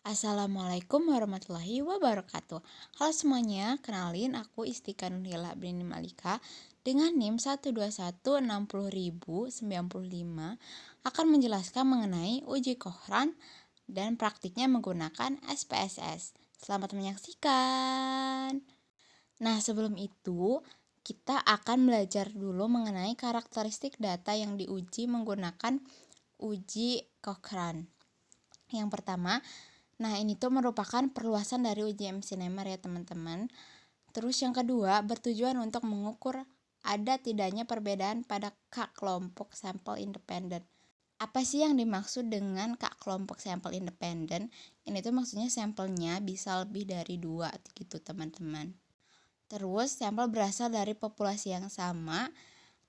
Assalamualaikum warahmatullahi wabarakatuh. Halo semuanya, kenalin aku Istika Nurhila Brini Malika dengan NIM 121609095 akan menjelaskan mengenai uji Qohran dan praktiknya menggunakan SPSS. Selamat menyaksikan. Nah, sebelum itu kita akan belajar dulu mengenai karakteristik data yang diuji menggunakan uji Qohran. Yang pertama, nah ini tuh merupakan perluasan dari uji MC-Nemer ya teman-teman. Terus yang kedua, bertujuan untuk mengukur ada tidaknya perbedaan pada K kelompok sampel independen. Apa sih yang dimaksud dengan K kelompok sampel independen? Ini tuh maksudnya sampelnya bisa lebih dari 2 gitu teman-teman. Terus sampel berasal dari populasi yang sama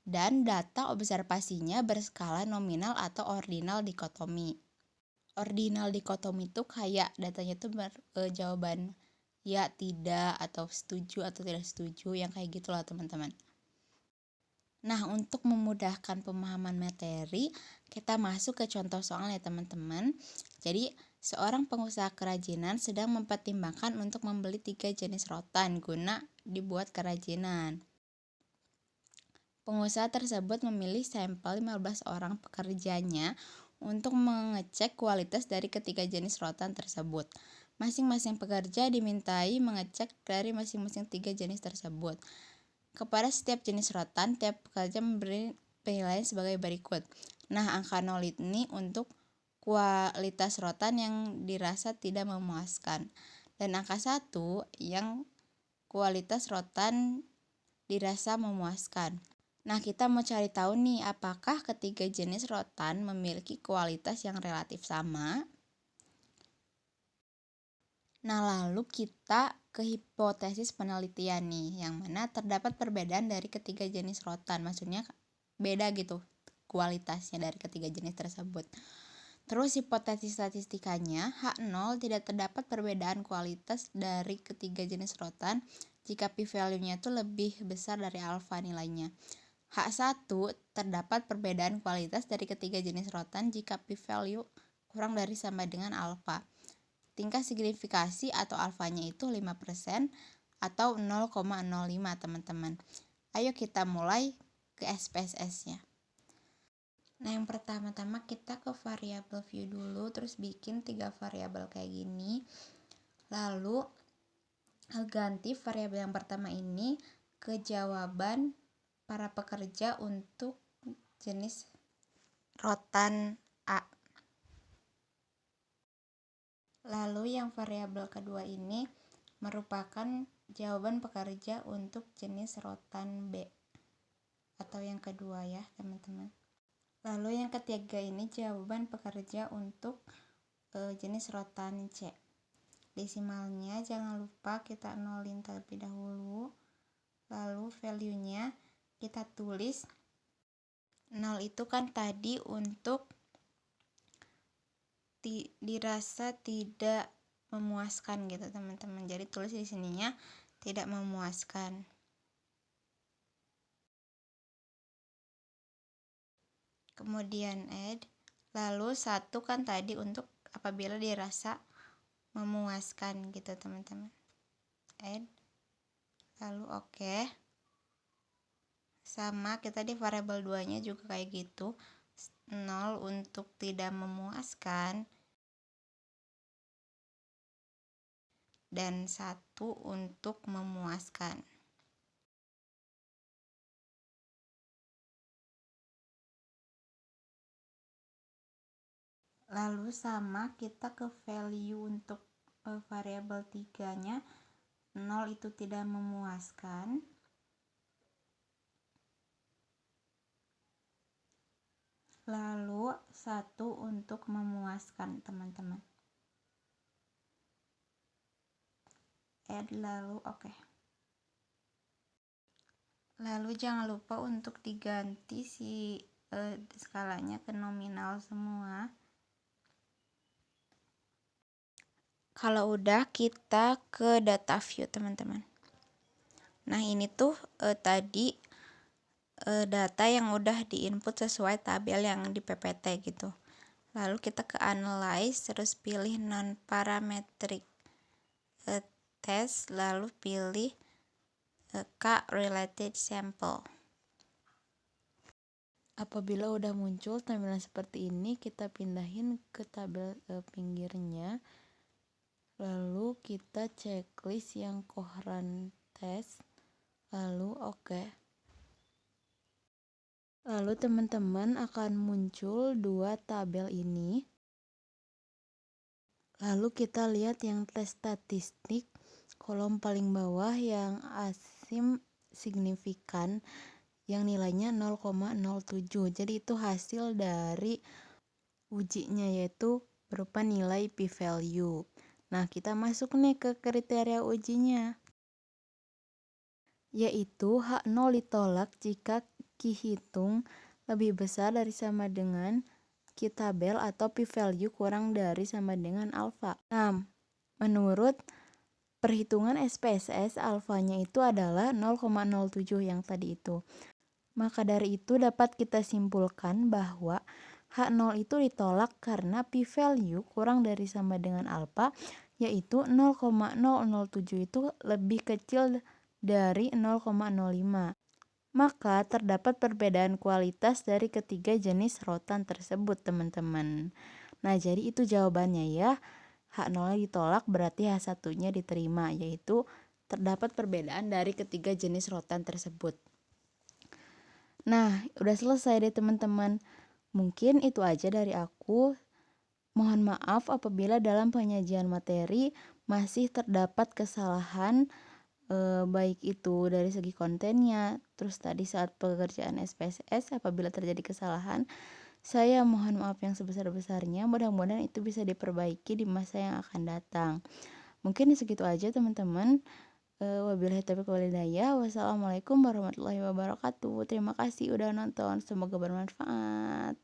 dan data observasinya berskala nominal atau ordinal dikotomi. Ordinal dikotomi itu kayak datanya tuh jawaban ya, tidak, atau setuju atau tidak setuju, yang kayak gitulah teman-teman. Nah, untuk memudahkan pemahaman materi, kita masuk ke contoh soal ya teman-teman. Jadi, seorang pengusaha kerajinan sedang mempertimbangkan untuk membeli 3 jenis rotan guna dibuat kerajinan. Pengusaha tersebut memilih sampel 15 orang pekerjanya untuk mengecek kualitas dari ketiga jenis rotan tersebut. Masing-masing pekerja dimintai mengecek dari masing-masing 3 jenis tersebut. Kepada setiap jenis rotan, tiap pekerja memberi penilaian sebagai berikut. Nah, angka 0 ini untuk kualitas rotan yang dirasa tidak memuaskan. Dan angka 1 yang kualitas rotan dirasa memuaskan. Nah, kita mau cari tahu nih, apakah ketiga jenis rotan memiliki kualitas yang relatif sama? Nah, lalu kita ke hipotesis penelitian nih, yang mana terdapat perbedaan dari ketiga jenis rotan. Maksudnya beda gitu kualitasnya dari ketiga jenis tersebut. Terus hipotesis statistikanya, H0 tidak terdapat perbedaan kualitas dari ketiga jenis rotan jika p-value-nya itu lebih besar dari alfa nilainya. H1 terdapat perbedaan kualitas dari ketiga jenis rotan jika p-value kurang dari sama dengan alfa. Tingkat signifikasi atau alfanya itu 5% atau 0,05 teman-teman. Ayo kita mulai ke SPSS-nya. Nah, yang pertama-tama kita ke variabel view dulu, terus bikin 3 variabel kayak gini. Lalu ganti variabel yang pertama ini ke jawaban para pekerja untuk jenis rotan A. Lalu yang variabel kedua ini merupakan jawaban pekerja untuk jenis rotan B atau yang kedua ya teman-teman. Lalu yang ketiga ini jawaban pekerja untuk jenis rotan C. Desimalnya jangan lupa kita nolin terlebih dahulu. Lalu value-nya kita tulis 0 itu kan tadi untuk dirasa tidak memuaskan gitu teman-teman. Jadi tulis di sininya tidak memuaskan. Kemudian add. Lalu 1 kan tadi untuk apabila dirasa memuaskan gitu teman-teman. Add. Lalu oke. Sama kita di variabel 2 nya juga kayak gitu. 0 untuk tidak memuaskan dan 1 untuk memuaskan. Lalu sama kita ke value untuk variabel 3 nya 0 itu tidak memuaskan. Lalu 1 untuk memuaskan teman-teman. Add lalu oke. Lalu jangan lupa untuk diganti si skalanya ke nominal semua. Kalau udah kita ke data view teman-teman. Nah, ini tuh tadi data yang udah diinput sesuai tabel yang di PPT gitu. Lalu kita ke analyze, terus pilih non-parametric test, lalu pilih K related sample. Apabila udah muncul tampilan seperti ini, kita pindahin ke tabel pinggirnya. Lalu kita checklist yang coherent test, lalu oke. Lalu teman-teman akan muncul dua tabel ini. Lalu kita lihat yang tes statistik, kolom paling bawah yang asim signifikan yang nilainya 0,07. Jadi itu hasil dari ujinya, yaitu berupa nilai p-value. Nah, kita masuk nih ke kriteria ujinya, yaitu H0 ditolak jika Q hitung lebih besar dari sama dengan Q tabel atau p-value kurang dari sama dengan alfa. Nah, menurut perhitungan SPSS, alfanya itu adalah 0,07 yang tadi itu. Maka dari itu dapat kita simpulkan bahwa H0 itu ditolak karena p-value kurang dari sama dengan alfa, yaitu 0,007 itu lebih kecil dari 0,05. Maka terdapat perbedaan kualitas dari ketiga jenis rotan tersebut, teman-teman. Nah, jadi itu jawabannya ya. H0 ditolak berarti H1-nya diterima, yaitu terdapat perbedaan dari ketiga jenis rotan tersebut. Nah, udah selesai deh teman-teman. Mungkin itu aja dari aku. Mohon maaf apabila dalam penyajian materi masih terdapat kesalahan, baik itu dari segi kontennya, terus tadi saat pekerjaan SPSS apabila terjadi kesalahan, saya mohon maaf yang sebesar-besarnya. Mudah-mudahan itu bisa diperbaiki di masa yang akan datang. Mungkin segitu aja teman-teman. Wabillahi taufiq wal hidayah. Wassalamualaikum warahmatullahi wabarakatuh. Terima kasih udah nonton, semoga bermanfaat.